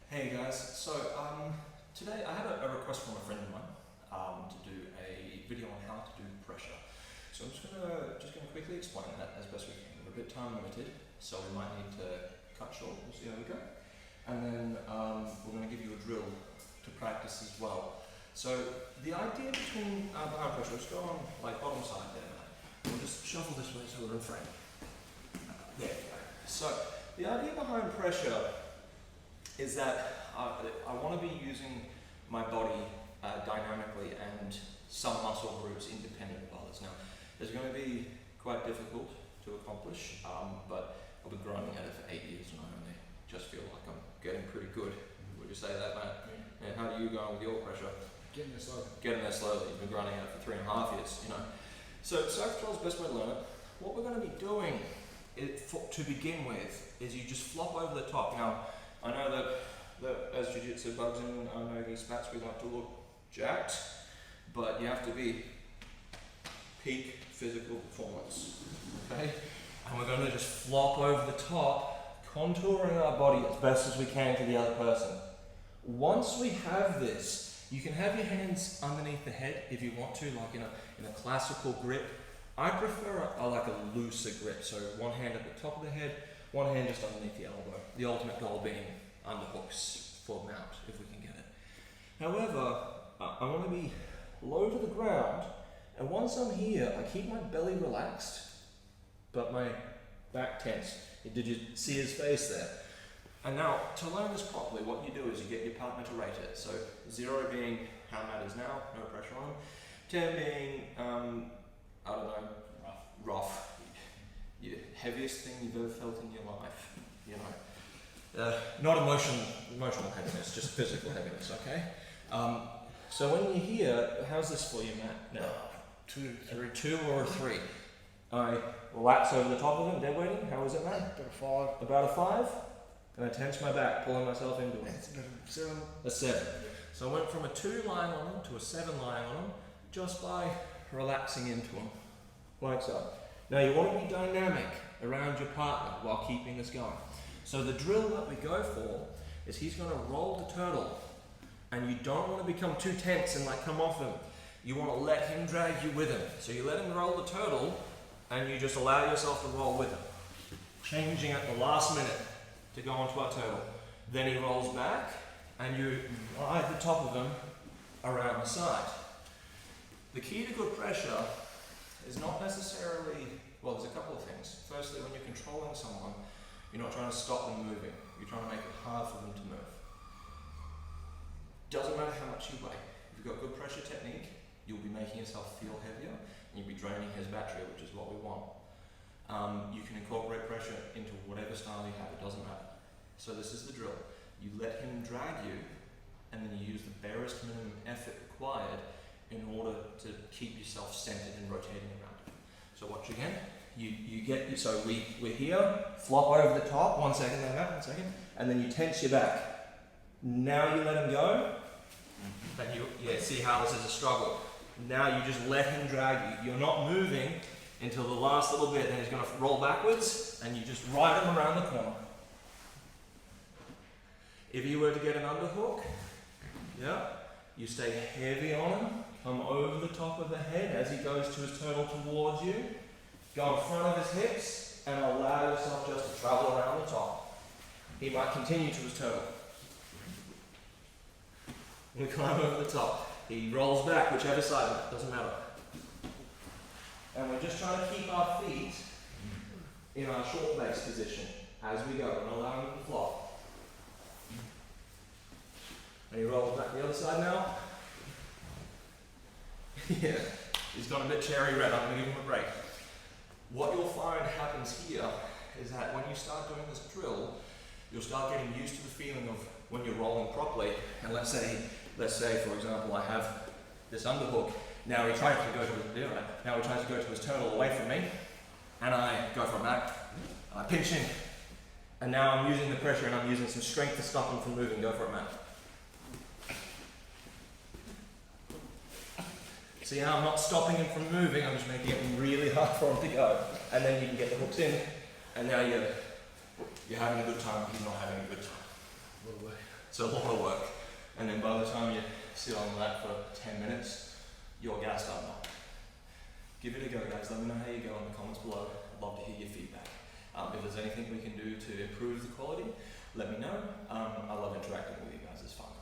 Hey guys, so today I had a request from a friend of mine to do a video on how to do pressure. So I'm just gonna quickly explain that as best we can. We're a bit time limited, so we might need to cut short. We'll see how we go. And then we're going to give you a drill to practice as well. So the idea behind pressure, let's go on like bottom side there, Matt. We'll just shuffle this way so we're in frame. There we go. So the idea behind pressure is that I want to be using my body dynamically and some muscle groups independent of others. Now, it's going to be quite difficult to accomplish, but I've been grinding at it for 8 years and I only just feel like I'm getting pretty good. Would you say that, Matt? Yeah. And how do you go with your pressure? Getting there slowly. Getting there slowly. You've been grinding at it for 3.5 years, you know. So circuit control is the best way to learn it. What we're going to be doing to begin with is you just flop over the top. Now, I know that as jiu-jitsu bugs in, I know these spats we like to look jacked, but you have to be peak physical performance, okay? And we're going to just flop over the top, contouring our body as best as we can to the other person. Once we have this, you can have your hands underneath the head if you want to, like in a classical grip. I prefer like a looser grip, so one hand at the top of the head, one hand just underneath the elbow. The ultimate goal being underhooks for mount, if we can get it. However, I want to be low to the ground, and once I'm here, I keep my belly relaxed, but my back tense. Did you see his face there? And now, to learn this properly, what you do is you get your partner to rate it. So 0 being how Matt is now, no pressure on him. 10 being, I don't know, rough. The heaviest thing you've ever felt in your life, you know. Not emotional heaviness, just physical heaviness, okay? So when you're here, how's this for you, Matt? No. 2, 3. 2 or a 3. I relax over the top of him, dead weighting. How is it, Matt? About a 5. About a 5. And I tense my back, pulling myself into it. It's about a 7. A 7. So I went from a 2 lying on him to a 7 lying on him just by relaxing into him, like so. Now you want to be dynamic around your partner while keeping this going. So the drill that we go for is he's going to roll the turtle, and you don't want to become too tense and like come off him. You want to let him drag you with him. So you let him roll the turtle, and you just allow yourself to roll with him, changing at the last minute to go onto our turtle. Then he rolls back, and you ride the top of him around the side. The key to good pressure is not necessarily, well, there's a couple of things. Firstly, when you're controlling someone, you're not trying to stop them moving. You're trying to make it hard for them to move. Doesn't matter how much you weigh. If you've got good pressure technique, you'll be making yourself feel heavier, and you'll be draining his battery, which is what we want. You can incorporate pressure into whatever style you have, it doesn't matter. So this is the drill. You let him drag you, and then you use the barest minimum effort required in order to keep yourself centered and rotating around him. So watch again. You get, so we're here, flop over the top, 1 second, like that, 1 second, and then you tense your back. Now you let him go, and see how this is a struggle. Now you just let him drag you. You're not moving until the last little bit, then he's going to roll backwards, and you just ride him around the corner. If you were to get an underhook, you stay heavy on him, come over the top of the head as he goes to his turtle towards you, go in front of his hips, and allow yourself just to travel around the top. He might continue to his turtle. We climb over the top. He rolls back, whichever side, it doesn't matter. And we're just trying to keep our feet in our short base position as we go, and allow him to flop. And he rolls back the other side now. Yeah, he's gone a bit cherry red. I'm going to give him a break. What you'll find happens here is that when you start doing this drill, you'll start getting used to the feeling of when you're rolling properly. And let's say for example, I have this underhook. Now he tries to go to his turtle away from me, and I go for a back. I pinch in, and now I'm using the pressure and I'm using some strength to stop him from moving. Go for a mat. See how I'm not stopping him from moving, I'm just making it really hard for him to go. And then you can get the hooks in, and now you're having a good time, he's not having a good time. A little way. It's a lot of work. And then by the time you sit on that for 10 minutes, you're gassed up. Give it a go, guys. Let me know how you go in the comments below. I'd love to hear your feedback. If there's anything we can do to improve the quality, let me know. I love interacting with you guys. It's fun.